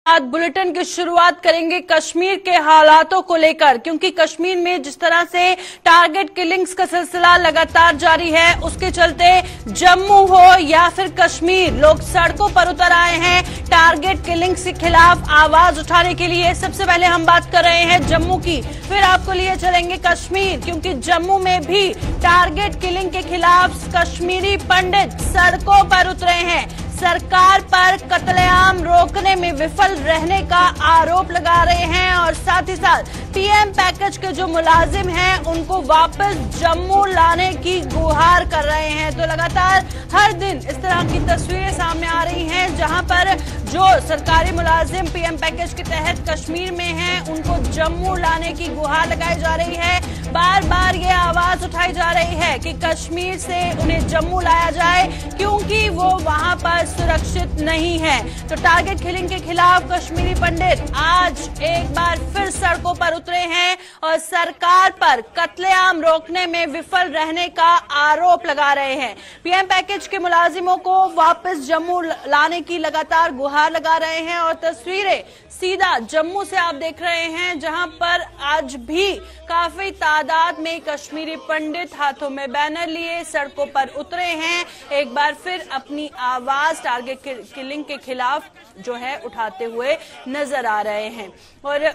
आज बुलेटिन की शुरुआत करेंगे कश्मीर के हालातों को लेकर, क्योंकि कश्मीर में जिस तरह से टारगेट किलिंग्स का सिलसिला लगातार जारी है, उसके चलते जम्मू हो या फिर कश्मीर, लोग सड़कों पर उतर आए हैं टारगेट किलिंग्स के खिलाफ आवाज उठाने के लिए। सबसे पहले हम बात कर रहे हैं जम्मू की, फिर आपको लिए चलेंगे कश्मीर, क्योंकि जम्मू में भी टारगेट किलिंग के खिलाफ कश्मीरी पंडित सड़कों पर उतरे हैं। सरकार पर कत्लेआम रोकने में विफल रहने का आरोप लगा रहे हैं और साथ ही साथ पीएम पैकेज के जो मुलाजिम हैं उनको वापस जम्मू लाने की गुहार कर रहे हैं। तो लगातार हर दिन इस तरह की तस्वीरें सामने आ रही हैं, जहां पर जो सरकारी मुलाजिम पीएम पैकेज के तहत कश्मीर में हैं उनको जम्मू लाने की गुहार लगाई जा रही है। बार बार ये आवाज उठाई जा रही है कि कश्मीर से उन्हें जम्मू लाया जाए, क्योंकि वो वहां पर सुरक्षित नहीं है। तो टारगेट किलिंग के खिलाफ कश्मीरी पंडित आज एक बार फिर सड़कों पर उतरे हैं और सरकार पर कत्लेआम रोकने में विफल रहने का आरोप लगा रहे हैं। पीएम पैकेज के मुलाजिमों को वापस जम्मू लाने की लगातार गुहार लगा रहे हैं और तस्वीरें सीधा जम्मू से आप देख रहे हैं, जहां पर आज भी काफी तादाद में कश्मीरी पंडित हाथों में बैनर लिए सड़कों पर उतरे हैं, एक बार फिर अपनी आवाज टारगेट किलिंग के खिलाफ जो है उठाते हुए नजर आ रहे हैं। और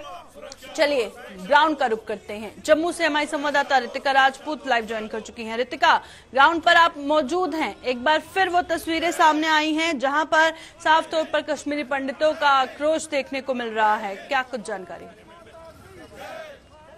चलिए ग्राउंड का रुख करते हैं। जम्मू से हमारी संवाददाता रितिका राजपूत लाइव ज्वाइन कर चुकी हैं। रितिका, ग्राउंड पर आप मौजूद हैं, एक बार फिर वो तस्वीरें सामने आई हैं जहां पर साफ तौर पर कश्मीरी पंडितों का आक्रोश देखने को मिल रहा है, क्या कुछ जानकारी?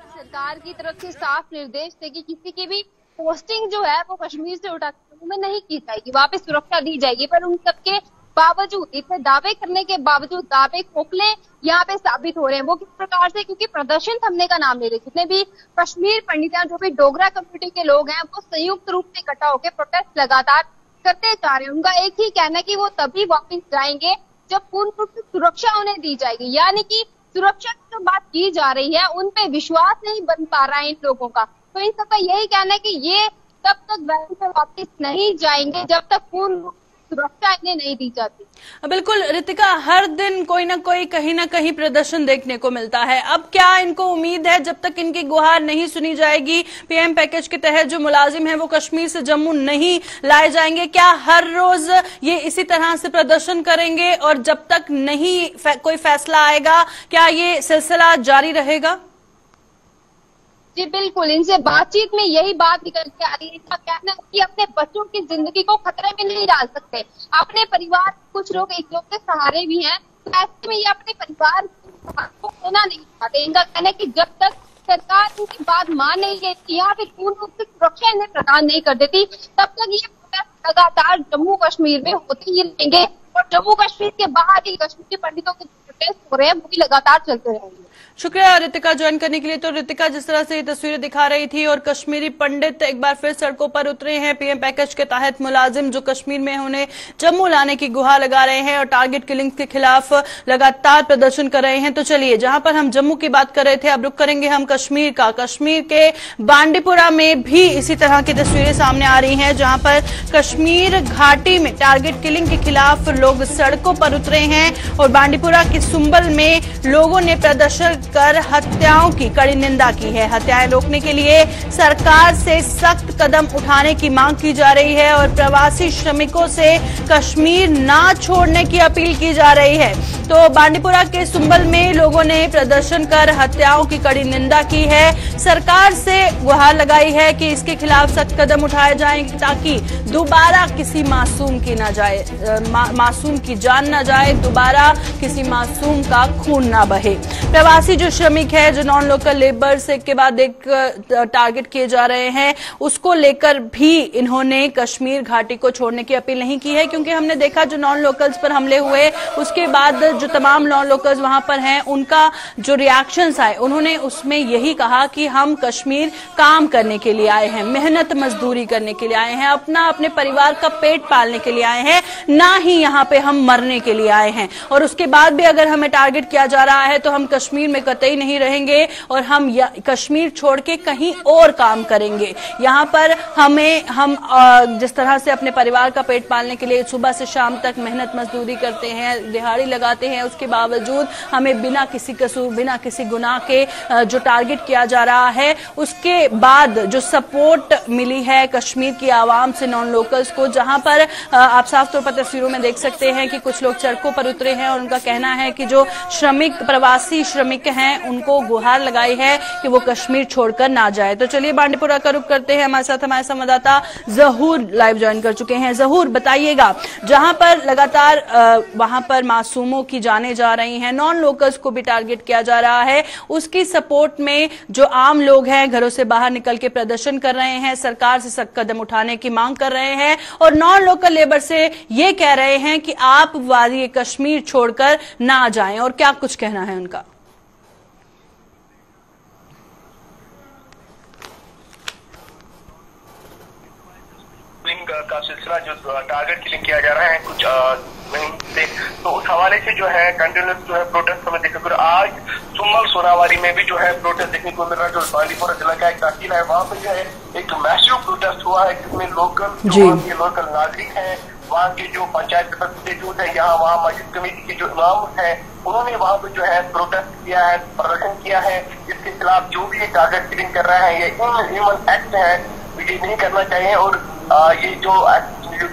सरकार की तरफ से साफ निर्देश थे कि किसी की भी पोस्टिंग जो है वो कश्मीर से उठा में नहीं की जाएगी, वहाँ पे सुरक्षा दी जाएगी, पर उन सबके बावजूद, इतने दावे करने के बावजूद दावे खोखले यहाँ पे साबित हो रहे हैं। वो किस प्रकार से, क्योंकि प्रदर्शन थमने का नाम ले रहे, जितने भी कश्मीर पंडित हैं, जो भी डोगरा कम्युनिटी के लोग हैं, वो संयुक्त रूप से इकट्ठा होकर प्रोटेस्ट लगातार करते जा रहे हैं। उनका एक ही कहना है कि वो तभी वापस जाएंगे जब पूर्ण रूप से सुरक्षा उन्हें दी जाएगी, यानी कि सुरक्षा की जो बात की जा रही है उन पे विश्वास नहीं बन पा रहा है इन लोगों का। तो इन सबका यही कहना है कि ये तब तक वैन पे वापस नहीं जाएंगे जब तक पूर्ण सुरक्षा इन्हें नहीं दी जाती। बिल्कुल रितिका, हर दिन कोई ना कोई कहीं ना कहीं प्रदर्शन देखने को मिलता है। अब क्या इनको उम्मीद है जब तक इनकी गुहार नहीं सुनी जाएगी, पीएम पैकेज के तहत जो मुलाजिम हैं वो कश्मीर से जम्मू नहीं लाए जाएंगे, क्या हर रोज ये इसी तरह से प्रदर्शन करेंगे और जब तक नहीं कोई फैसला आएगा क्या ये सिलसिला जारी रहेगा? जी बिल्कुल, इनसे बातचीत में यही बात निकल के आ रही है। इनका कहना है कि अपने बच्चों की जिंदगी को खतरे में नहीं डाल सकते, अपने परिवार, कुछ लोग इकलौते सहारे भी हैं, तो ऐसे में ये अपने परिवार को खोना नहीं चाहते। इनका कहना है कि जब तक सरकार इनकी बात मान नहीं लेती या फिर पूर्ण रूप से सुरक्षा इन्हें प्रदान नहीं कर देती, तब तक ये प्रोटेस्ट लगातार जम्मू कश्मीर में होते ही रहेंगे और जम्मू कश्मीर के बाहर ही कश्मीरी पंडितों के प्रोटेस्ट हो रहे हैं वो भी लगातार चलते रहेंगे। शुक्रिया रितिका ज्वाइन करने के लिए। तो रितिका, जिस तरह से ये तस्वीरें दिखा रही थी और कश्मीरी पंडित एक बार फिर सड़कों पर उतरे हैं, पीएम पैकेज के तहत मुलाजिम जो कश्मीर में उन्हें जम्मू लाने की गुहार लगा रहे हैं और टारगेट किलिंग के खिलाफ लगातार प्रदर्शन कर रहे हैं। तो चलिए, जहां पर हम जम्मू की बात कर रहे थे, अब रुक करेंगे हम कश्मीर का। कश्मीर के बांडीपुरा में भी इसी तरह की तस्वीरें सामने आ रही हैं, जहां पर कश्मीर घाटी में टारगेट किलिंग के खिलाफ लोग सड़कों पर उतरे हैं और बांडीपुरा के सुंबल में लोगों ने प्रदर्शन कर हत्याओं की कड़ी निंदा की है। हत्याएं रोकने के लिए सरकार से सख्त कदम उठाने की मांग की जा रही है और प्रवासी श्रमिकों से कश्मीर ना छोड़ने की अपील की जा रही है। तो बांडीपुरा के सुंबल में लोगों ने प्रदर्शन कर हत्याओं की कड़ी निंदा की है, सरकार से गुहार लगाई है कि इसके खिलाफ सख्त कदम उठाए जाएं ताकि दोबारा किसी मासूम की ना जाए, मासूम की जान ना जाए, दोबारा किसी मासूम का खून ना बहे। प्रवासी जो श्रमिक है, जो नॉन लोकल लेबर्स एक के बाद एक टारगेट किए जा रहे हैं, उसको लेकर भी इन्होंने कश्मीर घाटी को छोड़ने की अपील नहीं की है, क्योंकि हमने देखा जो नॉन लोकल्स पर हमले हुए उसके बाद जो तमाम नॉन लोकल्स वहां पर हैं उनका जो रिएक्शंस आए, उन्होंने उसमें यही कहा कि हम कश्मीर काम करने के लिए आए हैं, मेहनत मजदूरी करने के लिए आए हैं, अपने परिवार का पेट पालने के लिए आए हैं, ना ही यहाँ पे हम मरने के लिए आए हैं। और उसके बाद भी अगर हमें टारगेट किया जा रहा है तो हम कश्मीर में कतई नहीं रहेंगे और हम कश्मीर छोड़ के कहीं और काम करेंगे। यहाँ पर हम जिस तरह से अपने परिवार का पेट पालने के लिए सुबह से शाम तक मेहनत मजदूरी करते हैं, दिहाड़ी लगाते हैं, उसके बावजूद हमें बिना किसी कसूर, बिना किसी गुनाह के जो टारगेट किया जा रहा है, उसके बाद जो सपोर्ट मिली है कश्मीर की आवाम से, नॉन लोकल्स को, जहां पर आप साफ तौर पर तस्वीरों में देख सकते हैं कि कुछ लोग सड़कों पर उतरे हैं और उनका कहना है कि जो प्रवासी श्रमिक हैं उनको गुहार लगाई है कि वो कश्मीर छोड़कर ना जाए। तो चलिए बांडीपुरा का रुख करते हैं, हमारे साथ हमारे संवाददाता जहूर लाइव ज्वाइन कर चुके हैं। जहूर, बताइएगा, जहां पर लगातार वहां पर मासूमों की जानें जा रही हैं, नॉन लोकल्स को भी टारगेट किया जा रहा है, उसकी सपोर्ट में जो आम लोग हैं घरों से बाहर निकल के प्रदर्शन कर रहे हैं, सरकार से सख्त कदम उठाने की मांग कर रहे हैं और नॉन लोकल लेबर से ये कह रहे हैं कि आप वादी कश्मीर छोड़कर ना जाएं, और क्या कुछ कहना है उनका? का सिलसिला जो टारगेट किलिंग किया जा रहा है कुछ से, तो उस हवाले से जो है कंटिन्यूस जो है प्रोटेस्ट हमें देखने को, आज सुम्मल सोनावारी में भी जो है प्रोटेस्ट देखने को मिल रहा है। जो बांडीपुरा जिला का एक तहसील है वहाँ पे जो है एक मैसिव प्रोटेस्ट हुआ है, जिसमें लोकल नागरिक हैं, वहाँ के जो पंचायत प्रतिनिधि है, यहाँ वहाँ मस्जिद कमेटी के जो इमाम है, उन्होंने वहाँ पे जो है प्रोटेस्ट किया है, प्रदर्शन किया है। इसके खिलाफ जो भी टारगेट किलिंग कर रहा है ये इनह्यूमन एक्ट है, ये नहीं करना चाहिए और ये जो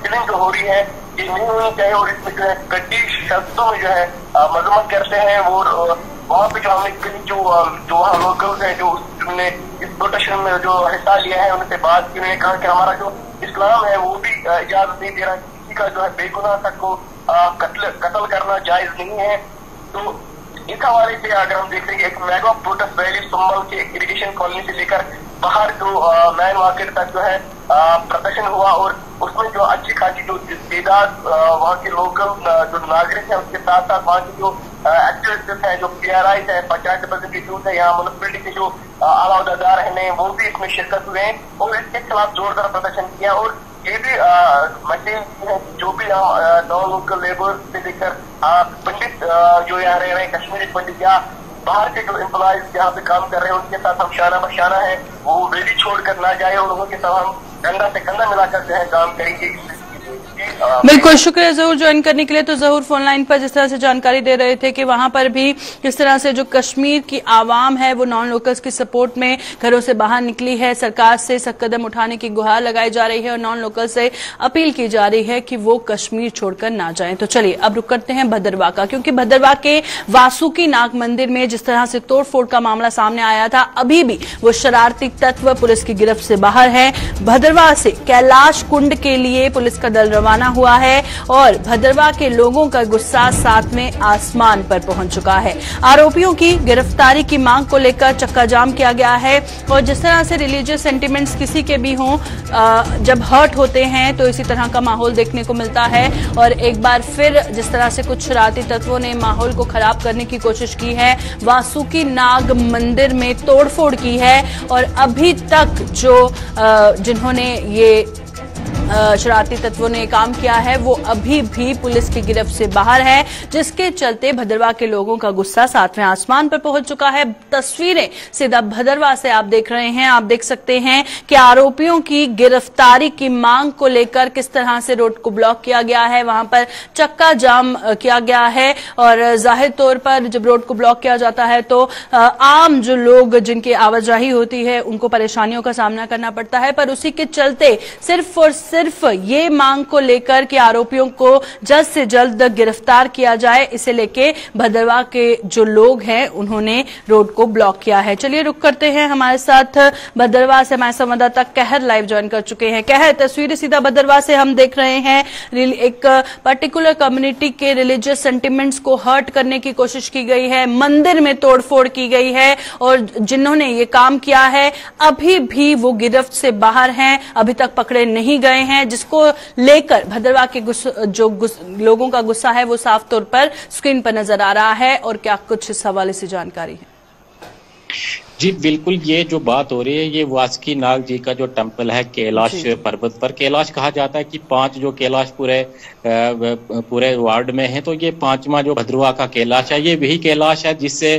किलिंग हो रही है ये नहीं होनी चाहिए और इसमें जो है कड़ी शब्दों में जो है मजम्मत करते हैं। और वहाँ पे जो हमने जो वहाँ लोकल्स हैं जो उन्होंने इस प्रोटेक्शन में जो हिस्सा लिया है उनसे बात की, उन्होंने कहा कि हमारा जो इस्लाम है वो भी इजाजत नहीं दे रहा, किसी का जो है बेगुनाह तक को कत्ल करना जायज नहीं है। तो इस हवाले से अगर हम देखेंगे एक मेगा प्रोटेस्ट रैली सुम्मल के इरिगेशन कॉलोनी से लेकर बाहर जो मैन मार्केट तक जो है प्रदर्शन हुआ और उसमें जो अच्छी खासी जो तादाद वहाँ के लोकल जो नागरिक है उसके साथ साथ वहाँ के जो एक्टिविस्ट है, जो PRI है, पंचायत प्रतिनिधि है, यहाँ म्युनिसिपैलिटी के जो आला अहदेदार है वो भी इसमें शिरकत हुए हैं और इसके खिलाफ जोरदार प्रदर्शन किया। और ये भी मशीन है जो भी हम नॉन लोकल लेबर से लेकर पंडित जो यहाँ रह रहे हैं, कश्मीरी पंडित या बाहर के जो एम्प्लॉयज यहाँ पे काम कर रहे हैं उनके साथ हम शाना बशाना है वो रेडी छोड़कर ना जाए और लोगों के साथ हम कंधा से कंधा मिलाकर जो है काम करेंगे। बिल्कुल, शुक्रिया जहूर ज्वाइन करने के लिए। तो जहूर फोन लाइन पर जिस तरह से जानकारी दे रहे थे कि वहां पर भी किस तरह से जो कश्मीर की आवाम है वो नॉन लोकल्स की सपोर्ट में घरों से बाहर निकली है, सरकार से सख्त कदम उठाने की गुहार लगाई जा रही है और नॉन लोकल से अपील की जा रही है कि वो कश्मीर छोड़कर ना जाएं। तो चलिए अब रुक करते हैं भद्रवाह का, क्योंकि भद्रवाह के वासुकी नाग मंदिर में जिस तरह से तोड़फोड़ का मामला सामने आया था, अभी भी वो शरारती तत्व पुलिस की गिरफ्त से बाहर है। भद्रवाह से कैलाश कुंड के लिए पुलिस का दल रवाना हुआ है और भद्रवाह के लोगों का गुस्सा साथ में आसमान पर पहुंच चुका है। आरोपियों की गिरफ्तारी की मांग को लेकर चक्का जाम किया गया है और जिस तरह से रिलीजियस सेंटिमेंट्स किसी के भी हों, जब हर्ट होते हैं तो इसी तरह का माहौल देखने को मिलता है और एक बार फिर जिस तरह से कुछ शरारती तत्वों ने माहौल को खराब करने की कोशिश की है, वासुकी नाग मंदिर में तोड़फोड़ की है और अभी तक जो जिन्होंने ये शरारती तत्वों ने काम किया है वो अभी भी पुलिस की गिरफ्त से बाहर है, जिसके चलते भद्रवाह के लोगों का गुस्सा सातवें आसमान पर पहुंच चुका है। तस्वीरें सीधा भद्रवाह से आप देख रहे हैं, आप देख सकते हैं कि आरोपियों की गिरफ्तारी की मांग को लेकर किस तरह से रोड को ब्लॉक किया गया है, वहां पर चक्का जाम किया गया है और जाहिर तौर पर जब रोड को ब्लॉक किया जाता है तो आम जो लोग जिनकी आवाजाही होती है उनको परेशानियों का सामना करना पड़ता है, पर उसी के चलते सिर्फ और सिर्फ ये मांग को लेकर कि आरोपियों को जल्द से जल्द गिरफ्तार किया जाए, इसे लेके भद्रवाह के जो लोग हैं उन्होंने रोड को ब्लॉक किया है। चलिए रुक करते हैं, हमारे साथ भद्रवाह से हमारे संवाददाता कहर लाइव ज्वाइन कर चुके हैं। कहर, तस्वीरें सीधा भद्रवाह से हम देख रहे हैं, एक पर्टिकुलर कम्युनिटी के रिलीजियस सेंटिमेंट्स को हर्ट करने की कोशिश की गई है, मंदिर में तोड़फोड़ की गई है और जिन्होंने ये काम किया है अभी भी वो गिरफ्त से बाहर हैं, अभी तक पकड़े नहीं गए हैं, जिसको लेकर भद्रवाह के लोगों का गुस्सा है वो साफ तौर पर स्क्रीन पर नजर आ रहा है। और क्या कुछ इस हवाले से जानकारी है? जी बिल्कुल, ये जो बात हो रही है ये वासुकी नाग जी का जो टेम्पल है कैलाश पर्वत पर। कैलाश कहा जाता है कि 5 जो कैलाश पूरे वार्ड में है, तो ये 5वां जो भद्रवाह का कैलाश है, ये वही कैलाश है जिससे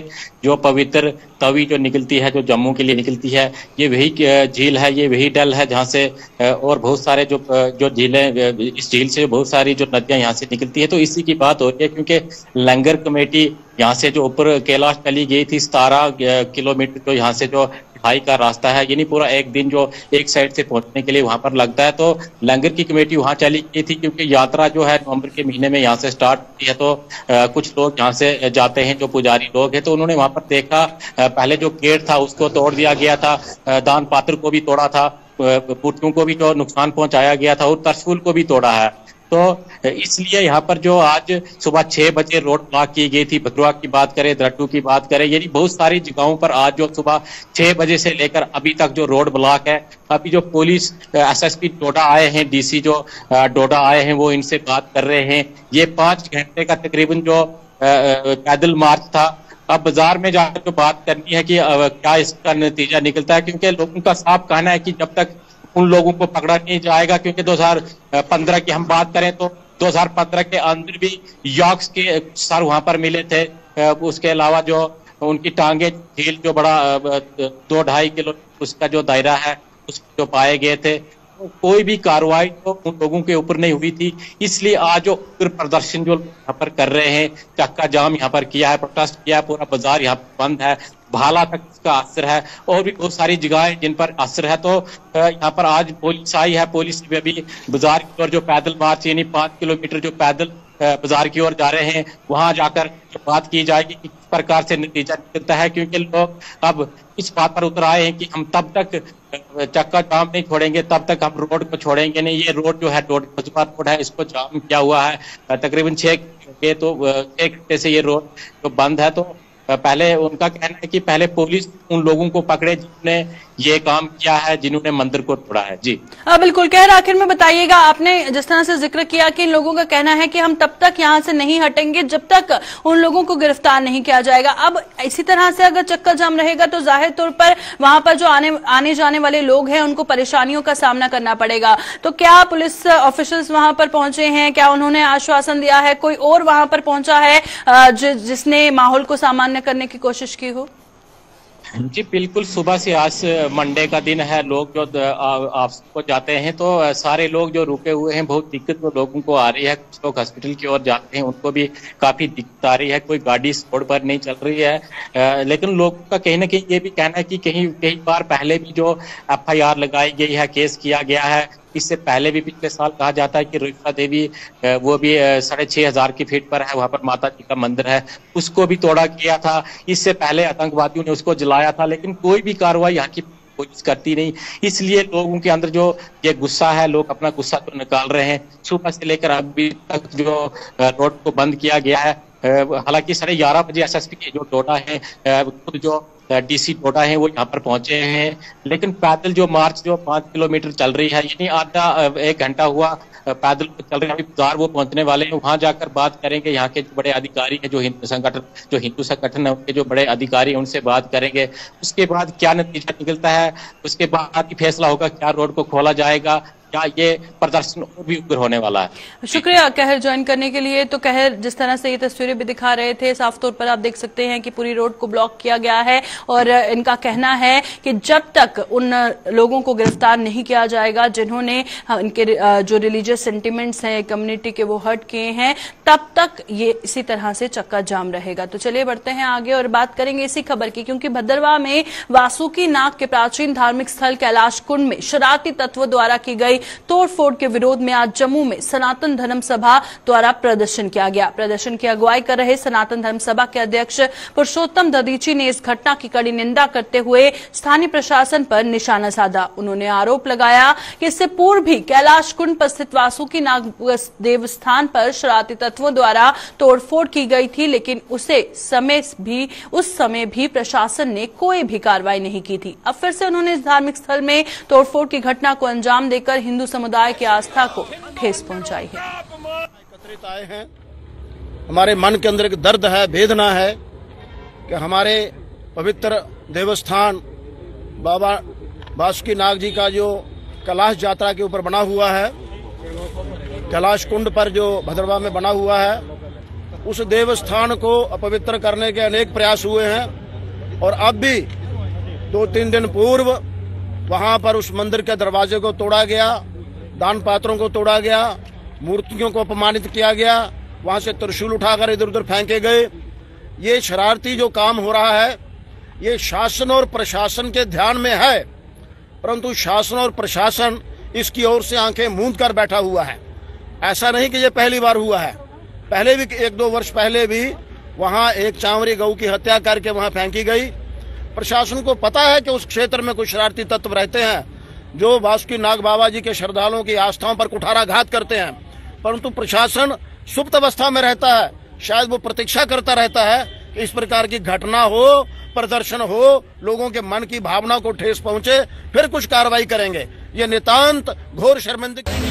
जो पवित्र तवी जो निकलती है, जो जम्मू के लिए निकलती है, ये वही झील है, ये वही डल है जहाँ से और बहुत सारे जो झीलें, इस झील से बहुत सारी जो नदियां यहाँ से निकलती है। तो इसी की बात हो रही है क्योंकि लंगर कमेटी यहाँ से जो ऊपर कैलाश चली गई थी 17 किलोमीटर, तो यहाँ से जो ढाई का रास्ता है, यानी पूरा एक दिन जो एक साइड से पहुंचने के लिए वहां पर लगता है, तो लंगर की कमेटी वहां चली गई थी क्योंकि यात्रा जो है नवंबर के महीने में यहाँ से स्टार्ट होती है। तो कुछ लोग यहाँ से जाते हैं जो पुजारी लोग हैं, तो उन्होंने वहां पर देखा पहले जो गेट था उसको तोड़ दिया गया था, दान पात्र को भी तोड़ा था, मूर्तियों को भी जो नुकसान पहुंचाया गया था और त्रिशूल को भी तोड़ा है। तो इसलिए यहाँ पर जो आज सुबह 6 बजे रोड ब्लॉक की गई थी, भद्रवाह की बात करें, द्रट्टू की बात करें, यानी बहुत सारी जगहों पर आज जो सुबह 6 बजे से लेकर अभी तक जो रोड ब्लॉक है। अभी जो पुलिस एसएसपी डोडा आए हैं, डीसी जो डोडा आए हैं, वो इनसे बात कर रहे हैं। ये 5 घंटे का तकरीबन जो पैदल मार्च था। अब बाजार में जाकर जो बात करनी है कि क्या इसका नतीजा निकलता है, क्योंकि लोगों का साफ कहना है कि जब तक उन लोगों को पकड़ा नहीं जाएगा, क्योंकि 2015 की हम बात करें तो 2015 के अंदर भी यॉक्स के सर वहां पर मिले थे। उसके अलावा जो उनकी टांगे झील जो बड़ा 2-2.5 किलो उसका जो दायरा है उसमें जो पाए गए थे, तो कोई भी कार्रवाई तो उन लोगों के ऊपर नहीं हुई थी। इसलिए आज जो उग्र प्रदर्शन जो यहाँ पर कर रहे हैं, चक्का जाम यहाँ पर किया है, प्रोटेस्ट किया है, पूरा बाजार यहाँ पर बंद है, भाला तक इसका असर है और भी बहुत सारी जगहें जिन पर असर है। तो यहाँ पर आज पुलिस आई है, पुलिस में भी बाजार की ओर जो पैदल मार्च यानी 5 किलोमीटर जो पैदल बाजार की ओर जा रहे हैं, वहां जाकर बात की जाएगी कि किस प्रकार से नतीजा निकलता है, क्योंकि लोग अब इस बात पर उतर आए हैं कि हम तब तक चक्का जाम नहीं छोड़ेंगे, तब तक हम रोड को छोड़ेंगे नहीं। ये रोड जो है रोड है, इसको जाम किया हुआ है तकरीबन 6 घंटे से ये रोड जो बंद है। तो पहले उनका कहना है कि पहले पुलिस उन लोगों को पकड़े जिन्होंने ये काम किया है, जिन्होंने मंदिर को तोड़ा है। जी बिल्कुल। खैर आखिर में बताइएगा, आपने जिस तरह से जिक्र किया कि इन लोगों का कहना है कि हम तब तक यहाँ से नहीं हटेंगे जब तक उन लोगों को गिरफ्तार नहीं किया जाएगा। अब इसी तरह से अगर चक्का जाम रहेगा तो जाहिर तौर पर वहां पर जो आने जाने वाले लोग हैं उनको परेशानियों का सामना करना पड़ेगा। तो क्या पुलिस ऑफिशियल्स वहां पर पहुंचे हैं? क्या उन्होंने आश्वासन दिया है? कोई और वहां पर पहुंचा है जिसने माहौल को सामान्य करने की कोशिश की हो? जी बिल्कुल, सुबह से आज मंडे का दिन है, लोग जो ऑफिस को जाते हैं तो सारे लोग जो रुके हुए हैं, बहुत दिक्कत तो लोगों को आ रही है। कुछ लोग हॉस्पिटल की ओर जाते हैं, उनको भी काफी दिक्कत आ रही है, कोई गाड़ी रोड पर नहीं चल रही है। लेकिन लोगों का कहीं ना कहीं ये भी कहना है कि कई बार पहले भी जो FIR लगाई गई है, केस किया गया है, इससे पहले भी पिछले साल कहा जाता है कि रुद्रा देवी वो भी 6,500 की फीट पर है, वहां पर माता जी का मंदिर है, उसको भी तोड़ा गया था। इससे पहले आतंकवादियों ने उसको जलाया था, लेकिन कोई भी कार्रवाई यहाँ की पुलिस करती नहीं। इसलिए लोगों के अंदर जो ये गुस्सा है, लोग अपना गुस्सा तो निकाल रहे हैं। सुबह से लेकर अभी तक जो रोड को बंद किया गया है, हालांकि 11:30 बजे SSP के जो डोडा है, खुद जो DC डोडा है वो यहाँ पर पहुंचे हैं, लेकिन पैदल जो मार्च जो 5 किलोमीटर चल रही है, यानी आधा 1 घंटा हुआ पैदल चल रहे हैं। अभी बाजार वो पहुंचने वाले हैं, वहां जाकर बात करेंगे। यहाँ के जो बड़े अधिकारी हैं, जो हिंदू संगठन है, उनके जो बड़े अधिकारी हैं, उनसे बात करेंगे। उसके बाद क्या नतीजा निकलता है, उसके बाद ही फैसला होगा, क्या रोड को खोला जाएगा या ये प्रदर्शन भी उग्र होने वाला है। शुक्रिया कहर ज्वाइन करने के लिए। तो कहर जिस तरह से ये तस्वीरें भी दिखा रहे थे, साफ तौर पर आप देख सकते हैं कि पूरी रोड को ब्लॉक किया गया है और इनका कहना है कि जब तक उन लोगों को गिरफ्तार नहीं किया जाएगा जिन्होंने इनके जो रिलीजियस सेंटिमेंट्स हैं कम्युनिटी के वो हर्ट किए हैं, तब तक ये इसी तरह से चक्का जाम रहेगा। तो चलिए बढ़ते हैं आगे और बात करेंगे इसी खबर की, क्योंकि भद्रवाह में वासुकी नाग के प्राचीन धार्मिक स्थल कैलाश कुंड में शरारती तत्वों द्वारा की गई तोड़फोड़ के विरोध में आज जम्मू में सनातन धर्म सभा द्वारा प्रदर्शन किया गया। प्रदर्शन की अगुवाई कर रहे सनातन धर्म सभा के अध्यक्ष पुरुषोत्तम दधीची ने इस घटना की कड़ी निंदा करते हुए स्थानीय प्रशासन पर निशाना साधा। उन्होंने आरोप लगाया कि इससे पूर्व भी कैलाश कुंड पर स्थित वासुकी नाग देवस्थान पर शरारती तत्वों द्वारा तोड़फोड़ की गई थी, लेकिन उस समय भी प्रशासन ने कोई भी कार्रवाई नहीं की थी। अब फिर से उन्होंने इस धार्मिक स्थल में तोड़फोड़ की घटना को अंजाम देकर हिंदू समुदाय की आस्था को ठेस पहुंचाई है। एकत्रित आए हैं, हमारे मन के अंदर एक दर्द है, वेदना है कि हमारे पवित्र देवस्थान बाबा बासुकीनाग जी का जो कैलाश यात्रा के ऊपर बना हुआ है, कैलाश कुंड पर जो भद्रवा में बना हुआ है, उस देवस्थान को अपवित्र करने के अनेक प्रयास हुए हैं। और अब भी 2-3 दिन पूर्व वहां पर उस मंदिर के दरवाजे को तोड़ा गया, दान पात्रों को तोड़ा गया, मूर्तियों को अपमानित किया गया, वहां से त्रिशूल उठाकर इधर उधर फेंके गए। ये शरारती जो काम हो रहा है, ये शासन और प्रशासन के ध्यान में है, परंतु शासन और प्रशासन इसकी ओर से आंखें मूंद कर बैठा हुआ है। ऐसा नहीं कि ये पहली बार हुआ है, पहले भी 1-2 वर्ष पहले भी वहां एक चांवरी गऊ की हत्या करके वहां फेंकी गई। प्रशासन को पता है कि उस क्षेत्र में कुछ शरारती तत्व रहते हैं जो बासुकीनाग बाबा जी के श्रद्धालुओं की आस्थाओं पर कुठाराघात करते हैं, परंतु प्रशासन सुप्त अवस्था में रहता है। शायद वो प्रतीक्षा करता रहता है कि इस प्रकार की घटना हो, प्रदर्शन हो, लोगों के मन की भावना को ठेस पहुंचे, फिर कुछ कार्रवाई करेंगे। ये नितांत घोर शर्मिंदगी।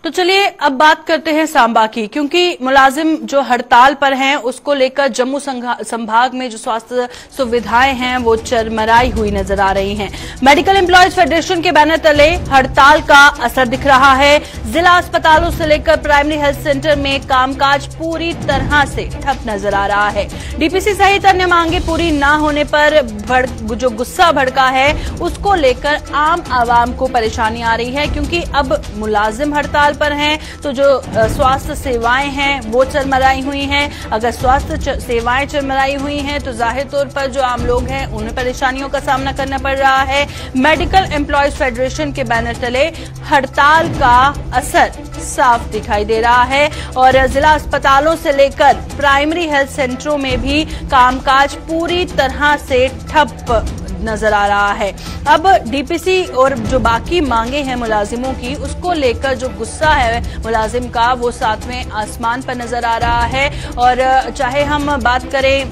तो चलिए अब बात करते हैं सांबा की, क्योंकि मुलाजिम जो हड़ताल पर हैं उसको लेकर जम्मू संभाग में जो स्वास्थ्य सुविधाएं हैं वो चरमराई हुई नजर आ रही हैं। मेडिकल एम्प्लॉयज फेडरेशन के बैनर तले हड़ताल का असर दिख रहा है। जिला अस्पतालों से लेकर प्राइमरी हेल्थ सेंटर में कामकाज पूरी तरह से ठप नजर आ रहा है। डीपीसी सहित अन्य मांगे पूरी न होने पर जो गुस्सा भड़का है उसको लेकर आम आवाम को परेशानी आ रही है, क्योंकि अब मुलाजिम हड़ताल पर हैं तो जो स्वास्थ्य सेवाएं हैं वो चरमराई हुई हैं। अगर स्वास्थ्य सेवाएं चरमराई हुई हैं तो जाहिर तौर पर जो आम लोग हैं उन्हें परेशानियों का सामना करना पड़ रहा है। मेडिकल एम्प्लॉयज फेडरेशन के बैनर तले हड़ताल का असर साफ दिखाई दे रहा है और जिला अस्पतालों से लेकर प्राइमरी हेल्थ सेंटरों में भी कामकाज पूरी तरह से ठप नजर आ रहा है। अब डीपीसी और जो बाकी मांगे हैं मुलाजिमों की, उसको लेकर जो गुस्सा है मुलाजिम का वो सातवें आसमान पर नजर आ रहा है। और चाहे हम बात करें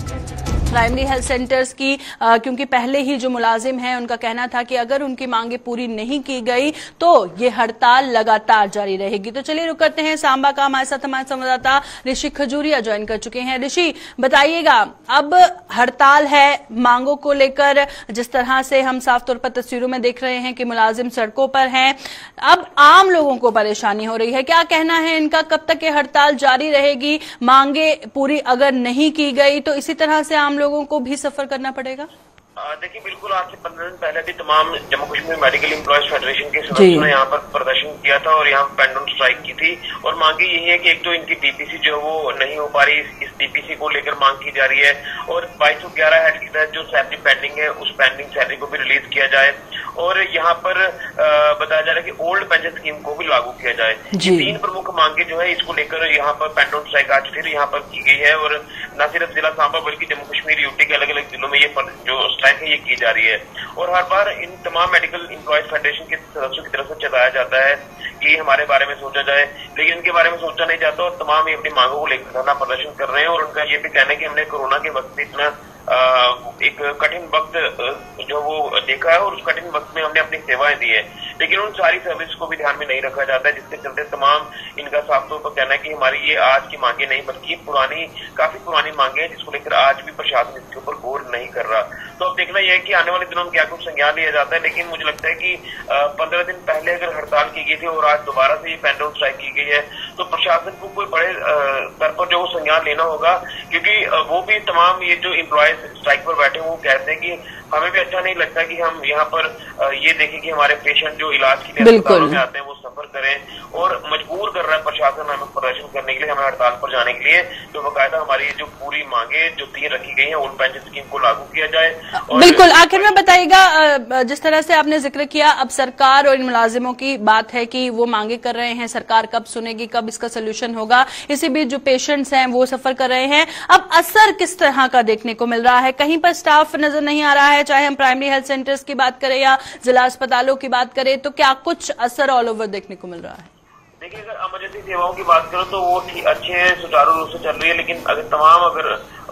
प्राइमरी हेल्थ सेंटर्स की, क्योंकि पहले ही जो मुलाजिम हैं उनका कहना था कि अगर उनकी मांगे पूरी नहीं की गई तो ये हड़ताल लगातार जारी रहेगी। तो चलिए रुक करते हैं सांबा का। हमारे साथ हमारे संवाददाता ऋषि खजूरिया ज्वाइन कर चुके हैं। ऋषि, बताइएगा, अब हड़ताल है, मांगों को लेकर जिस तरह से हम साफ तौर पर तस्वीरों में देख रहे हैं कि मुलाजिम सड़कों पर हैं, अब आम लोगों को परेशानी हो रही है। क्या कहना है इनका, कब तक ये हड़ताल जारी रहेगी? मांगे पूरी अगर नहीं की गई तो इसी तरह से आम लोगों को भी सफर करना पड़ेगा? देखिए, बिल्कुल आज से 15 दिन पहले भी तमाम Jammu Kashmir medical employees federation के सदस्यों ने यहाँ पर प्रदर्शन किया था और यहाँ पेंडुलम स्ट्राइक की थी। और मांगे यही है कि एक तो इनकी डीपीसी जो है वो नहीं हो पा रही, इस डीपीसी को लेकर मांग की जा रही है और 2211 हेड की तहत जो सैलरी पेंडिंग है उस पेंडिंग सैलरी को भी रिलीज किया जाए और यहाँ पर बताया जा रहा है कि ओल्ड पेंशन स्कीम को भी लागू किया जाए। ये 3 प्रमुख मांगे जो है इसको लेकर यहाँ पर पेंडुलम स्ट्राइक आज फिर यहाँ पर की गई है और न सिर्फ जिला सांबा बल्कि जम्मू कश्मीर यूटी के अलग अलग जिलों में ये जो स्ट्राइक है ये की जा रही है। और हर बार इन तमाम मेडिकल एम्प्लॉयज फेडरेशन के सदस्यों की तरफ से चलाया जाता है कि हमारे बारे में सोचा जाए, लेकिन इनके बारे में सोचा नहीं जाता और तमाम ये अपनी मांगों को लेकर धरना प्रदर्शन कर रहे हैं। और उनका ये भी कहना है कि हमने कोरोना के वक्त में इतना एक कठिन वक्त जो वो देखा है और उस कठिन वक्त में हमने अपनी सेवाएं दी है, लेकिन उन सारी सर्विस को भी ध्यान में नहीं रखा जाता है, जिसके चलते तमाम इनका साफ तौर पर कहना है कि हमारी ये आज की मांगे नहीं बल्कि काफी पुरानी मांगे हैं जिसको लेकर आज भी प्रशासन इसके ऊपर गौर नहीं कर रहा। तो अब देखना यह है कि आने वाले दिनों में क्या कुछ संज्ञान लिया जाता है, लेकिन मुझे लगता है कि 15 दिन पहले अगर हड़ताल की गई थी और आज दोबारा से ये पेंडुलम स्ट्राइक की गई है तो प्रशासन को कोई बड़े स्तर पर जो संज्ञान लेना होगा, क्योंकि वो भी तमाम ये जो एम्प्लॉयज स्ट्राइक पर बैठे वो कहते हैं कि हमें भी अच्छा नहीं लगता कि हम यहाँ पर ये देखें कि हमारे पेशेंट जो इलाज के लिए अस्पतालों में आते हैं वो सफर करें और मजबूर कर रहा है प्रशासन हमें प्रदर्शन करने के लिए, हमें हड़ताल पर जाने के लिए। तो बाकायदा हमारी जो पूरी मांगे जो 3 रखी गई हैं ओल्ड पेंशन स्कीम को लागू किया जाए। बिल्कुल, आखिर में बताइएगा, जिस तरह से आपने जिक्र किया, अब सरकार और इन मुलाजिमों की बात है कि वो मांगे कर रहे हैं, सरकार कब सुनेगी, कब इसका सोल्यूशन होगा। इसी बीच जो पेशेंट्स हैं वो सफर कर रहे हैं। अब असर किस तरह का देखने को मिल रहा है? कहीं पर स्टाफ नजर नहीं आ रहा है, चाहे हम प्राइमरी हेल्थ सेंटर्स की बात करें या जिला अस्पतालों की बात करें, तो क्या कुछ असर ऑल ओवर देखने को मिल रहा है? देखिए, अगर इमरजेंसी सेवाओं की बात करो तो वो अच्छे सुचारू रूप से चल रही है, लेकिन अगर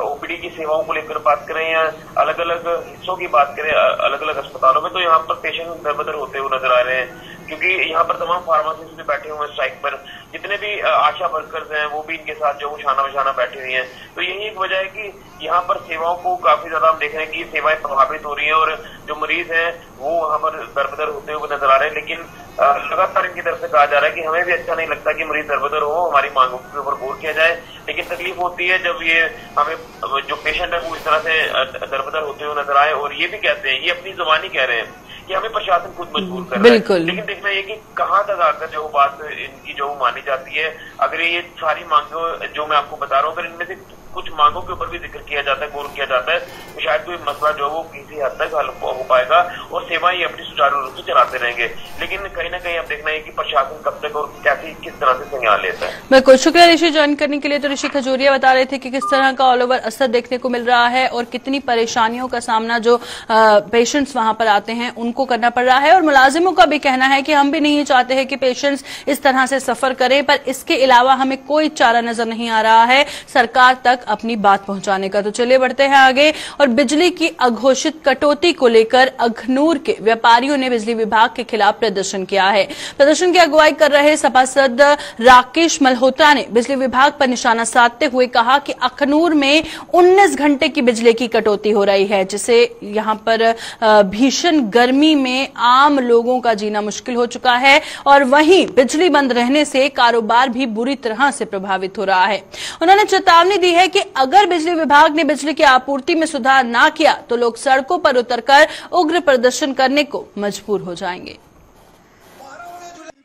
ओपीडी की सेवाओं को लेकर बात करें या अलग अलग हिस्सों की बात करें अलग अलग अस्पतालों में, तो यहाँ पर पेशेंट दरबदर होते हुए नजर आ रहे हैं, क्योंकि यहाँ पर तमाम फार्मासिस्ट भी बैठे हुए हैं स्ट्राइक पर। जितने भी आशा वर्कर्स हैं वो भी इनके साथ जो शाना बशाना बैठे हुए हैं। तो यही एक वजह है कि यहाँ पर सेवाओं को काफी ज्यादा हम देख रहे हैं कि सेवाएं प्रभावित हो रही हैं और जो मरीज हैं वो वहां पर दरबदर होते हुए नजर आ रहे हैं। लेकिन लगातार इनकी तरफ से कहा जा रहा है कि हमें भी अच्छा नहीं लगता कि मरीज दरबदर हो, हमारी मांगों के ऊपर गौर किया जाए। लेकिन तकलीफ होती है जब ये हमें जो पेशेंट है वो इस तरह से दरबदर होते हुए नजर आए और ये भी कहते हैं, ये अपनी जुबानी कह रहे हैं कि हमें प्रशासन खुद मजबूर कर रहा है। लेकिन देखना ये कि कहाँ तक आकर जो बात इनकी जो मानी जाती है। अगर ये सारी मांगों जो मैं आपको बता रहा हूँ, अगर इनमें से कुछ मांगों के ऊपर भी जिक्र किया जाता है, गौर किया जाता है, तो शायद कोई मसला जो है वो किसी हद तक हल हो पाएगा और सेवाएं ये अपनी सुचारू रूप से चलाते रहेंगे। लेकिन कहीं ना कहीं अब देखना है कि प्रशासन कब तक और कैसे किस तरह से संज्ञान लेता है। बिल्कुल, शुक्रिया ऋषि ज्वाइन करने के लिए। तो ऋषि खजूरिया बता रहे थे कि किस तरह का ऑल ओवर असर देखने को मिल रहा है और कितनी परेशानियों का सामना जो पेशेंट्स वहां पर आते हैं उनको करना पड़ रहा है। और मुलाजिमों का भी कहना है कि हम भी नहीं चाहते हैं कि पेशेंट्स इस तरह से सफर करें, पर इसके अलावा हमें कोई चारा नजर नहीं आ रहा है सरकार तक अपनी बात पहुंचाने का। तो चलिए बढ़ते हैं आगे। और बिजली की अघोषित कटौती को लेकर अखनूर के व्यापारियों ने बिजली विभाग के खिलाफ प्रदर्शन किया है। प्रदर्शन की अगुवाई कर रहे सभासद राकेश मल्होत्रा ने बिजली विभाग पर निशाना साधते हुए कहा कि अखनूर में 19 घंटे की बिजली की कटौती हो रही है, जिससे यहां पर भीषण गर्मी में आम लोगों का जीना मुश्किल हो चुका है और वहीं बिजली बंद रहने से कारोबार भी बुरी तरह से प्रभावित हो रहा है। उन्होंने चेतावनी दी है कि अगर बिजली विभाग ने बिजली की आपूर्ति में सुधार ना किया तो लोग सड़कों पर उतरकर उग्र प्रदर्शन करने को मजबूर हो जाएंगे।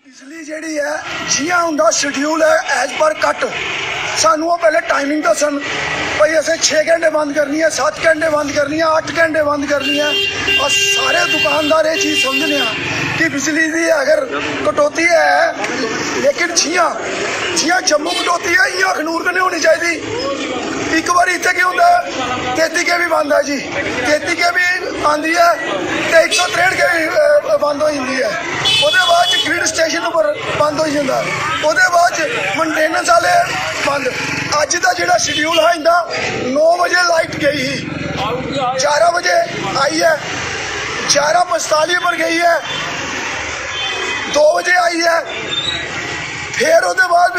बिजली जी है जियां उनका शेड्यूल है एज पर कट सानू पहले टाइमिंग दसन भाई असें 6 घंटे बंद करनी है, 7 घंटे बंद करनी है, 8 घंटे बंद करनी है। और सारे दुकानदार ये चीज समझने कि बिजली की अगर कटौती है लेकिन जियां जम्मू कटौती है इं अखनूर कन्नै होनी चाहिए। एक बार इतने की होंगे 33 के भी बंद है जी, 33 के भी आती है तो 163 के भी बंद हो जाती है। उसके बाद ग्रिड स्टेशन पर बंद हो जाता है, उसके बाद मेनटेनेंस वाले बंद। अज का जो शेड्यूल है इनका 9 बजे लाइट गई ही, 11 बजे आई है, 11:45 पर गई है, 2 बजे आई है, फिर उसके बाद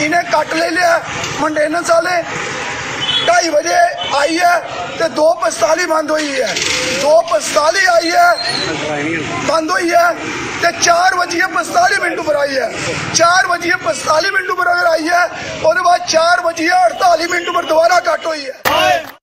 इन्हें कट ले लिया मेनटेनेंस वाले। 2:30 बजे आई है तो 2:45 बंद हुई है, 2:45 आई है बंद हुई है तो 4:45 पर आई है, 4:45 पर अगर आई है उसके बाद 4:48 पर दोबारा कट हुई है।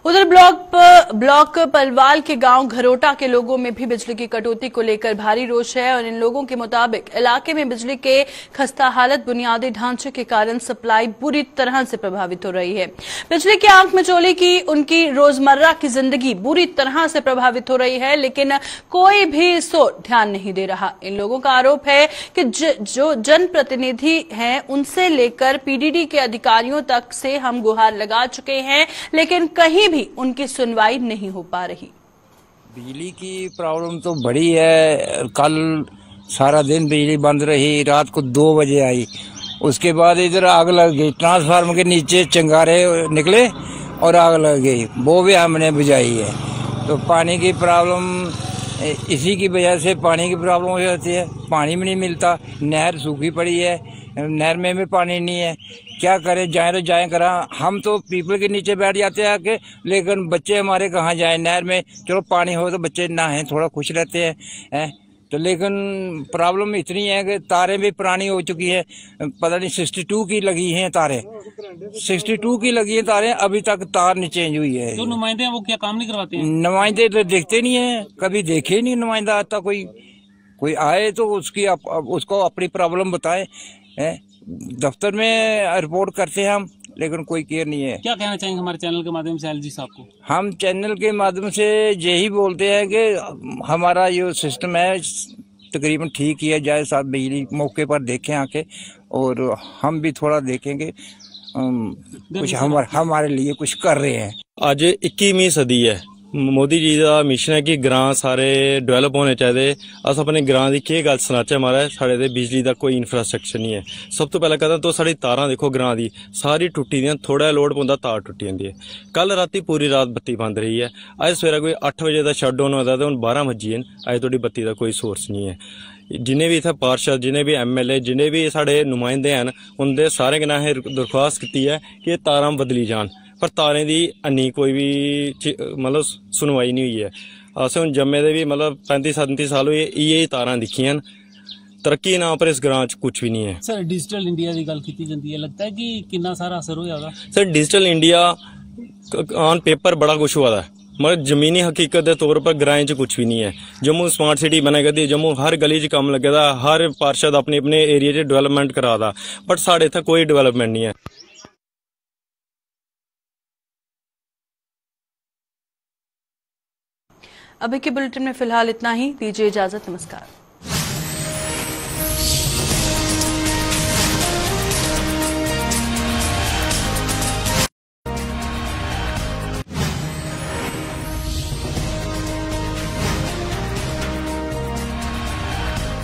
उधर ब्लॉक पलवाल के गांव घरोटा के लोगों में भी बिजली की कटौती को लेकर भारी रोष है और इन लोगों के मुताबिक इलाके में बिजली के खस्ता हालत बुनियादी ढांचे के कारण सप्लाई बुरी तरह से प्रभावित हो रही है। बिजली की आंख मिचौली की उनकी रोजमर्रा की जिंदगी बुरी तरह से प्रभावित हो रही है, लेकिन कोई भी इस ओर ध्यान नहीं दे रहा। इन लोगों का आरोप है कि जो जनप्रतिनिधि हैं उनसे लेकर पीडीडी के अधिकारियों तक से हम गुहार लगा चुके हैं, लेकिन कहीं भी उनकी सुनवाई नहीं हो पा रही। बिजली की प्रॉब्लम तो बड़ी है। कल सारा दिन बिजली बंद रही, रात को 2 बजे आई, उसके बाद इधर आग लग गई, ट्रांसफार्मर के नीचे चिंगारे निकले और आग लग गई, वो भी हमने बुझाई है। तो पानी की प्रॉब्लम इसी की वजह से पानी की प्रॉब्लम हो जाती है, पानी भी नहीं मिलता, नहर सूखी पड़ी है, नहर में भी पानी नहीं है, क्या करें, जाए तो जाए करा। हम तो पीपल के नीचे बैठ जाते हैं आके, लेकिन बच्चे हमारे कहाँ जाए नहर में। चलो पानी हो तो बच्चे नहाएं, थोड़ा खुश रहते हैं तो लेकिन प्रॉब्लम इतनी है कि तारें भी पुरानी हो चुकी है, पता नहीं 62 की लगी हैं तारें, 62 की लगी हैं तारें, अभी तक तार नहीं चेंज हुई है। जो नुमाइंदे हैं वो क्या काम नहीं करवाते हैं? नुमाइंदे तो देखते नहीं है, कभी देखे नहीं नुमाइंदा आता। कोई आए तो उसको अपनी प्रॉब्लम बताए। दफ्तर में रिपोर्ट करते हैं हम, लेकिन कोई केयर नहीं है। क्या कहना चाहेंगे हमारे चैनल के माध्यम से एलजी साहब को? हम चैनल के माध्यम से यही बोलते हैं कि हमारा जो सिस्टम है तकरीबन ठीक ही है, जाए साथ बिजली मौके पर देखें आके, और हम भी थोड़ा देखेंगे कुछ हमारे लिए कुछ कर रहे हैं। आज 21वीं सदी है, मोदी जी का मिशन है कि ग्रां सारे डेवलप होने चाहिए। अस अपने ग्रां की केह् गल सनाचे महाराज, साढ़े ते बिजली का कोई इंफ्रास्ट्रक्चर नहीं है। सब तो पहले कहता तो साड़ी तारां देखो ग्रां दी सारी टुटी दियां, थोड़ा लोड पौंदा तार टुटी जाती है। कल राती पूरी रात बत्ती बंद रही है, अज सवेरे कोई 8 बजे का शट डाउन होता तो हुण 12 बजे अजे तोड़ी बत्ती का कोई सोर्स नहीं है। जिन्हें भी इत्थे पार्षद, जिन्हें भी MLA, जिन्हें भी साढ़े नुमाइंदे हैं, उनके सारे कन्नै असें दरख्वास्त की है कि तारां बदली जान, पर तारें दी अन्नी कोई भी मतलब सुनवाई नहीं हुई है। अस हुन जम्मे दे भी मतलब 35-37 साल हुए इयै तारां दिखियां न, तरक्की नाम पर इस ग्रां च कुछ भी नहीं है। सर डिजिटल इंडिया की गल की जाती है, लगता है कि कितना सारा असर होगा? Sir digital India on paper बड़ा कुछ हुआ है, मगर जमीनी हकीकत के तौर पर ग्राएं च कुछ भी नहीं है। जम्मू स्मार्ट सिटी बने करदी, जम्मू हर गली च कम लगे दा, हर पार्षद अपने अपने एरिया च डेवलपमेंट करा दा, बट साढ़े इत्थे कोई डेवलपमेंट नहीं है। अभी के बुलेटिन में फिलहाल इतना ही, दीजिए इजाजत, नमस्कार।